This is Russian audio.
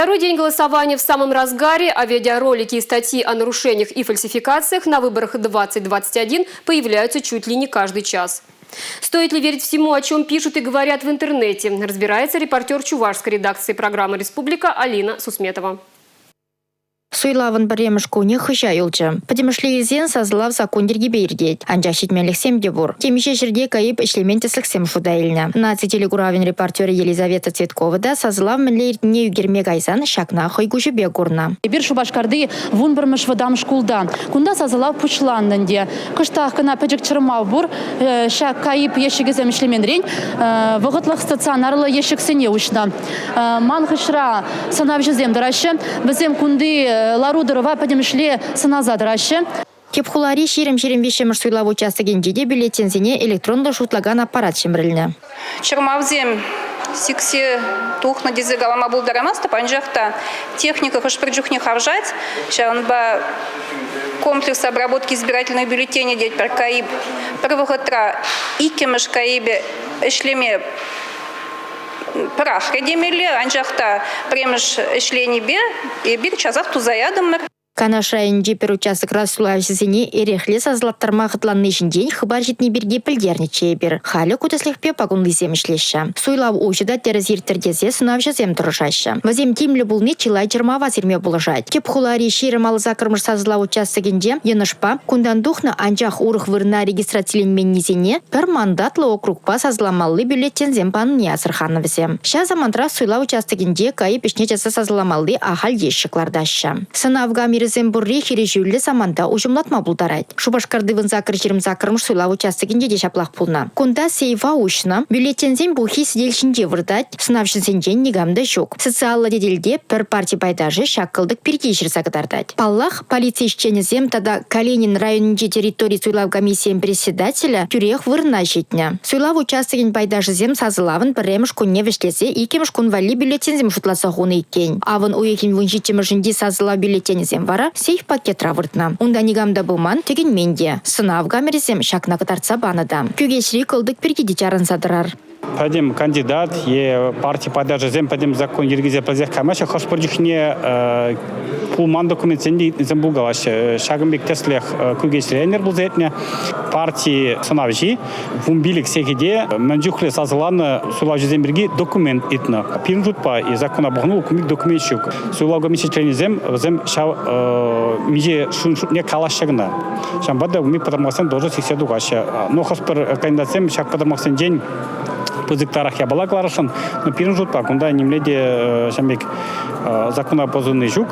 Второй день голосования в самом разгаре, а видеоролики и статьи о нарушениях и фальсификациях на выборах 2021 появляются чуть ли не каждый час. Стоит ли верить всему, о чем пишут и говорят в интернете? Разбирается репортер чувашской редакции программы «Республика» Алина Сусметова. Суйлавын біремішкуне хыжа юлчы. Падемішлейзен сазылав закондерге бейірдет. Анжақ шетмелік семде бұр. Темеше жерде кайып ішлементеслік сем шуда еліне. Наци телегуравен репортері Елизавета Цветкова да сазылав мінлердіне үгерме гайзан шакна хойгушы бегурна. Бир шубашкарды вун бірміш вадам шкулдан. Кунда сазылав пучландынде. Кыштақ кына пәжік чырмау бұр. Шак кайып ешігізем ішлеменрен. Вғытлық стационарлы ешіксіне ұшна. Ман хышра санав жызем дырашы. Бізем кунды Ларудырова подемшле саназадраще. Кепхулари ширим вешемір суйлав участыген жеде бюллетензіне электронды шутлаган аппарат шемріліне. Чырмавзем сиксе тухна дизе галама булдарамаста панжахта техника хашпырджух не харжать. Шанба комплекс обработки избирательных бюллетеней деть паркаиб первого утра и кемеш каибе эшлеме Прах редемели, анжахта премеш эшлени бе, и бир чазах тузаядым. Канаш районде пер участок расулавсызыне эрехле сазлаттарма хытланнышын день хыбар житне бірге пілдерніче бір. Халі көтіслікпе пагунды земішлеші. Суйлав ошыда терезиртердезе сынавшы зем тұрышашы. Вазем тимлі бұлны чилай жырмава зерме бұлышать. Кеп хулари шерімалы закырмыш сазлав участогенде енышпа, кундандухна анжақ урық вырна регистрациленмен незене бір мандатлы округпа сазламаллы бюллетен земпанын ясырхановзе. Ша замандра суйлав участогенде кайып ішне жасы сазламаллы ахал ешшіклардашы. Сынавга Зембурри хирежюлле саманда ужумлатма булдарайт. Шубашкарды вын закыр жирим закырмыш суйлав участогенде де шаплах пулна. Кунда сейва ушна бюллетензен бухи сиделшинде вырдать, сынавшынсенжен негамда жок. Социалла деделде пір парти байдажы шаккылдык перекешір сагдардать. Паллах полицейшченезем тада Калинин районинде территории суйлав комиссиям председателя тюрех вырна жетня. Суйлав участоген байдажы зем сазылавын біреміш күнне вешлесе икеміш күнвали бюллетензем шутласа хуны иккен. Авын уекин вунжитчемішінде сазылав бюллетензем вара сейф пакет равыртна. Унда негамда булман теген менде. Сынав гамерезем шакна катарца банада. Кюгешри кылдык перкеди чарын садырар. Падем кандидат, е партия подажа зем, падем закон ергизе плазех камаша, хош порджихне пулман документсенди зем булгалаще. Шагымбек теслех кюгешри энер булзетне. Партии санавжи, вумбилик сегеде, манджухле сазыланы сулавжи земберги документ итна. Пирнжутпа и закона бухну кумик документ щук. Сулав гамиси членизем, зем шав миже шуншутне калашагна. Шамбада уми подамасан должен сикседу гаща. Но хош пор кандидатсем шаг подамасан день позыктарах я была кларашан, но пирнжутпа, кунда немледе шамбек закона позывный жук.